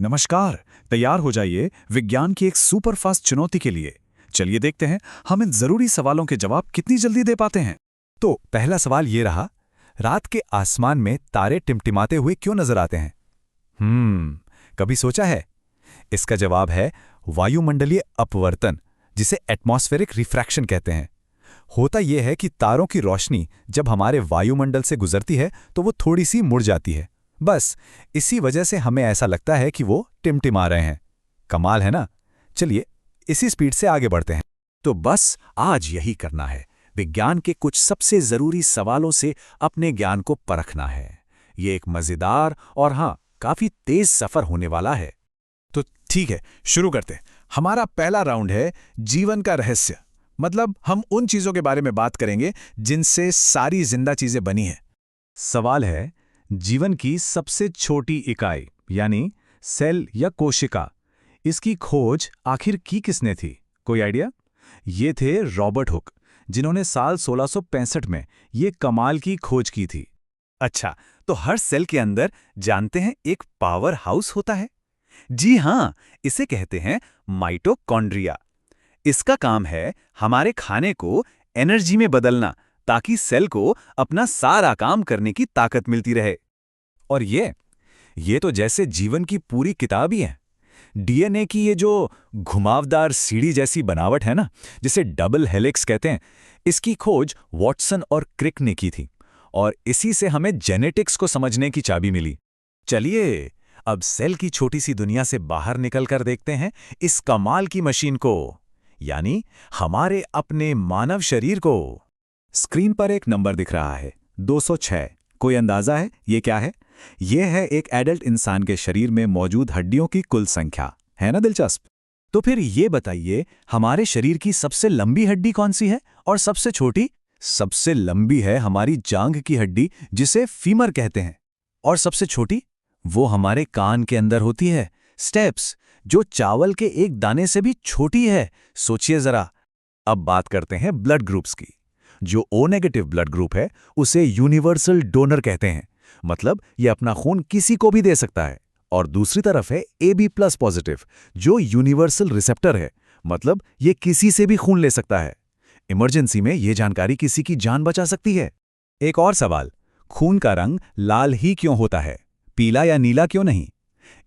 नमस्कार। तैयार हो जाइए विज्ञान की एक सुपरफास्ट चुनौती के लिए। चलिए देखते हैं हम इन जरूरी सवालों के जवाब कितनी जल्दी दे पाते हैं। तो पहला सवाल ये रहा, रात के आसमान में तारे टिमटिमाते हुए क्यों नजर आते हैं? कभी सोचा है? इसका जवाब है वायुमंडलीय अपवर्तन, जिसे एटमॉस्फेरिक रिफ्रैक्शन कहते हैं। होता यह है कि तारों की रोशनी जब हमारे वायुमंडल से गुजरती है तो वो थोड़ी सी मुड़ जाती है। बस इसी वजह से हमें ऐसा लगता है कि वो टिमटिमा रहे हैं। कमाल है ना? चलिए इसी स्पीड से आगे बढ़ते हैं। तो बस आज यही करना है, विज्ञान के कुछ सबसे जरूरी सवालों से अपने ज्ञान को परखना है। ये एक मजेदार और हाँ, काफी तेज सफर होने वाला है। तो ठीक है, शुरू करते हैं। हमारा पहला राउंड है जीवन का रहस्य। मतलब हम उन चीजों के बारे में बात करेंगे जिनसे सारी जिंदा चीजें बनी हैं। सवाल है, जीवन की सबसे छोटी इकाई यानी सेल या कोशिका, इसकी खोज आखिर की किसने थी? कोई आइडिया? ये थे रॉबर्ट हुक, जिन्होंने साल 1665 में ये कमाल की खोज की थी। अच्छा, तो हर सेल के अंदर जानते हैं एक पावर हाउस होता है। जी हां, इसे कहते हैं माइटोकॉन्ड्रिया। इसका काम है हमारे खाने को एनर्जी में बदलना, ताकि सेल को अपना सारा काम करने की ताकत मिलती रहे। और ये तो जैसे जीवन की पूरी किताब ही है। डीएनए की ये जो घुमावदार सीढ़ी जैसी बनावट है ना, जिसे डबल हेलिक्स कहते हैं, इसकी खोज वॉटसन और क्रिक ने की थी। और इसी से हमें जेनेटिक्स को समझने की चाबी मिली। चलिए अब सेल की छोटी सी दुनिया से बाहर निकलकर देखते हैं इस कमाल की मशीन को, यानी हमारे अपने मानव शरीर को। स्क्रीन पर एक नंबर दिख रहा है, 206। कोई अंदाजा है ये क्या है? ये है एक एडल्ट इंसान के शरीर में मौजूद हड्डियों की कुल संख्या। है ना दिलचस्प? तो फिर ये बताइए, हमारे शरीर की सबसे लंबी हड्डी कौन सी है और सबसे छोटी? सबसे लंबी है हमारी जांघ की हड्डी, जिसे फीमर कहते हैं। और सबसे छोटी? वो हमारे कान के अंदर होती है, स्टेप्स, जो चावल के एक दाने से भी छोटी है। सोचिए जरा। अब बात करते हैं ब्लड ग्रुप्स की। जो ओ नेगेटिव ब्लड ग्रुप है, उसे यूनिवर्सल डोनर कहते हैं। मतलब ये अपना खून किसी को भी दे सकता है। और दूसरी तरफ है AB प्लस पॉजिटिव, जो यूनिवर्सल रिसेप्टर है। मतलब ये किसी से भी खून ले सकता है। इमरजेंसी में ये जानकारी किसी की जान बचा सकती है। एक और सवाल, खून का रंग लाल ही क्यों होता है, पीला या नीला क्यों नहीं?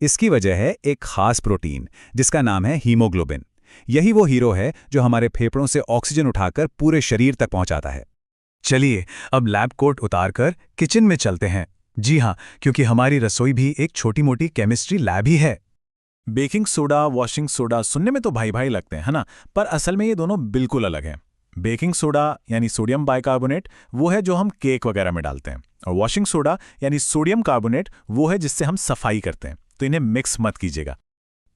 इसकी वजह है एक खास प्रोटीन, जिसका नाम है हीमोग्लोबिन। यही वो हीरो है जो हमारे फेफड़ों से ऑक्सीजन उठाकर पूरे शरीर तक पहुंचाता है। चलिए अब लैब कोट उतारकर किचन में चलते हैं। जी हाँ, क्योंकि हमारी रसोई भी एक छोटी मोटी केमिस्ट्री लैब ही है। बेकिंग सोडा, वॉशिंग सोडा सुनने में तो भाई भाई लगते हैं, है ना? पर असल में ये दोनों बिल्कुल अलग हैं। बेकिंग सोडा यानी सोडियम बाइकार्बोनेट, वो है जो हम केक वगैरह में डालते हैं। और वॉशिंग सोडा यानी सोडियम कार्बोनेट, वो है जिससे हम सफाई करते हैं। तो इन्हें मिक्स मत कीजिएगा।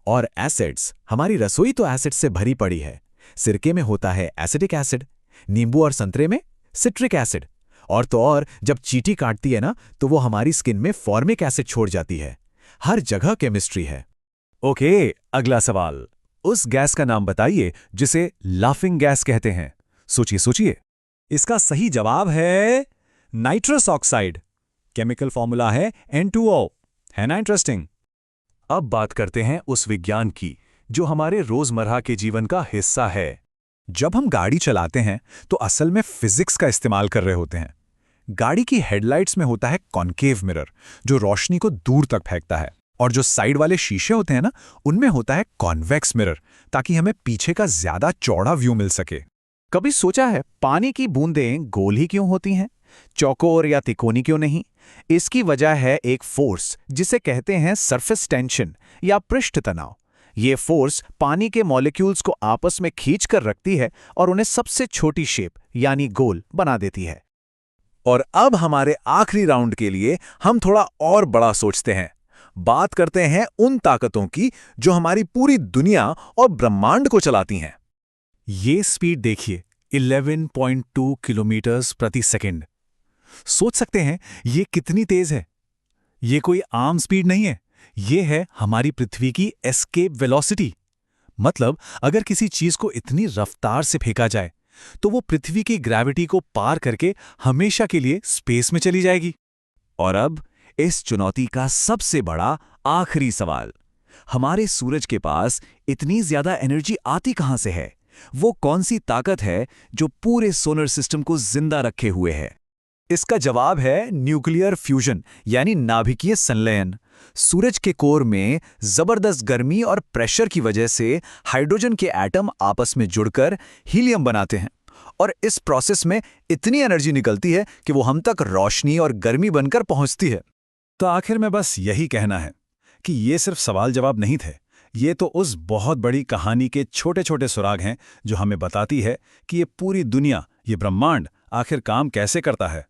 और एसिड्स, हमारी रसोई तो एसिड से भरी पड़ी है। सिरके में होता है एसिटिक एसिड, नींबू और संतरे में सिट्रिक एसिड। और तो और जब चींटी काटती है ना, तो वो हमारी स्किन में फॉर्मिक एसिड छोड़ जाती है। हर जगह केमिस्ट्री है। ओके, अगला सवाल, उस गैस का नाम बताइए जिसे लाफिंग गैस कहते हैं। सोचिए सोचिए। इसका सही जवाब है नाइट्रस ऑक्साइड। केमिकल फॉर्मूला है N2O। है ना इंटरेस्टिंग? अब बात करते हैं उस विज्ञान की जो हमारे रोजमर्रा के जीवन का हिस्सा है। जब हम गाड़ी चलाते हैं तो असल में फिजिक्स का इस्तेमाल कर रहे होते हैं। गाड़ी की हेडलाइट्स में होता है कॉन्केव मिरर, जो रोशनी को दूर तक फेंकता है। और जो साइड वाले शीशे होते हैं ना, उनमें होता है कॉन्वेक्स मिरर, ताकि हमें पीछे का ज्यादा चौड़ा व्यू मिल सके। कभी सोचा है पानी की बूंदें गोल ही क्यों होती हैं, चौकोर या तिकोनी क्यों नहीं? इसकी वजह है एक फोर्स, जिसे कहते हैं सरफेस टेंशन या पृष्ठ तनाव। ये फोर्स पानी के मॉलिक्यूल्स को आपस में खींच कर रखती है और उन्हें सबसे छोटी शेप यानी गोल बना देती है। और अब हमारे आखिरी राउंड के लिए हम थोड़ा और बड़ा सोचते हैं। बात करते हैं उन ताकतों की जो हमारी पूरी दुनिया और ब्रह्मांड को चलाती हैं। ये स्पीड देखिए, 11.2 किलोमीटर्स प्रति सेकंड। सोच सकते हैं ये कितनी तेज है? ये कोई आम स्पीड नहीं है, ये है हमारी पृथ्वी की एस्केप वेलोसिटी। मतलब अगर किसी चीज को इतनी रफ्तार से फेंका जाए तो वो पृथ्वी की ग्रेविटी को पार करके हमेशा के लिए स्पेस में चली जाएगी। और अब इस चुनौती का सबसे बड़ा आखिरी सवाल, हमारे सूरज के पास इतनी ज्यादा एनर्जी आती कहां से है? वो कौन सी ताकत है जो पूरे सोलर सिस्टम को जिंदा रखे हुए है? इसका जवाब है न्यूक्लियर फ्यूजन, यानी नाभिकीय संलयन। सूरज के कोर में जबरदस्त गर्मी और प्रेशर की वजह से हाइड्रोजन के एटम आपस में जुड़कर हीलियम बनाते हैं, और इस प्रोसेस में इतनी एनर्जी निकलती है कि वो हम तक रोशनी और गर्मी बनकर पहुंचती है। तो आखिर में बस यही कहना है कि ये सिर्फ सवाल जवाब नहीं थे, ये तो उस बहुत बड़ी कहानी के छोटे छोटे सुराग हैं जो हमें बताती है कि ये पूरी दुनिया, ये ब्रह्मांड आखिर काम कैसे करता है।